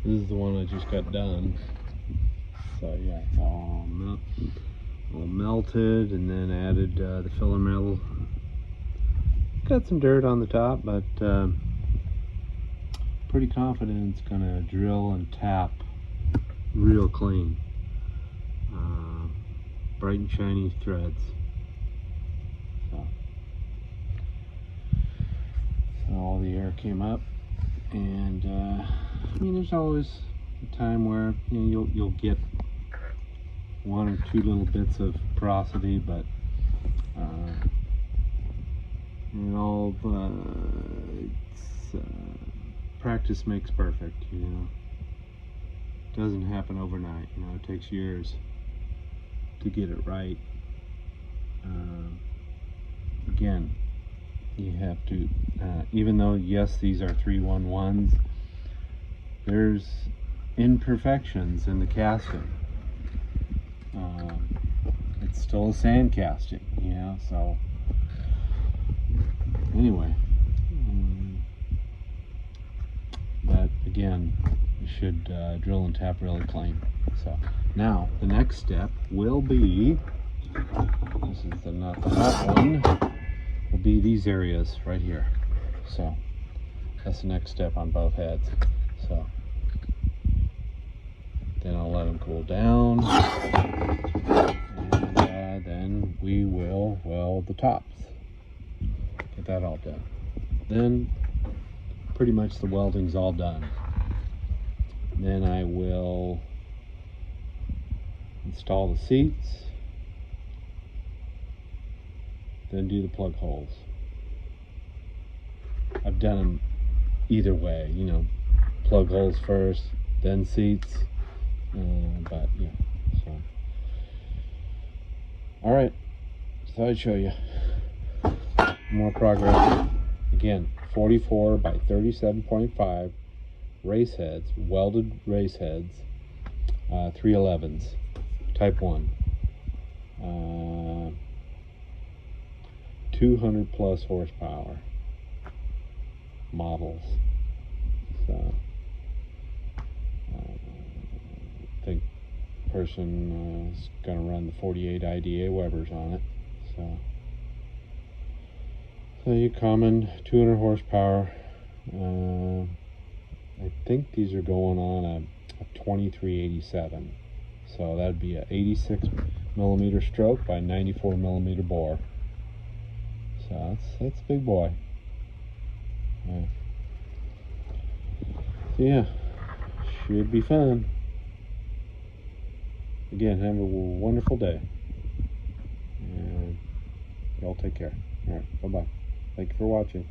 This is the one I just got done. So yeah, it's all melted, and then added the filler metal. Got some dirt on the top, but pretty confident it's gonna drill and tap real clean. Bright and shiny threads. So all the air came up, and I mean, there's always a time where, you know, you'll get one or two little bits of porosity, but you know, practice makes perfect. You know, it doesn't happen overnight. You know, it takes years to get it right. Again, you have to, even though yes, these are 311s, there's imperfections in the casting. It's still a sand casting, you know, so anyway, but again, you should drill and tap really clean. So now the next step will be, this is not the hot one, will be these areas right here. So that's the next step on both heads. So then I'll let them cool down, and then we will weld the tops. Get that all done. Then pretty much the welding's all done. Then I will install the seats, then do the plug holes. I've done them either way, you know, plug holes first, then seats, but yeah, so. All right, so I'd show you more progress. Again, 44 by 37.5 race heads, welded race heads, 311s, type 1, 200 plus horsepower models. So I think person is going to run the 48 IDA Webers on it. So your common 200 horsepower. I think these are going on a 2387. So that'd be a 86 millimeter stroke by 94 millimeter bore. So that's a big boy. So yeah, should be fun. Again, have a wonderful day. And y'all take care. All right, bye-bye. Thank you for watching.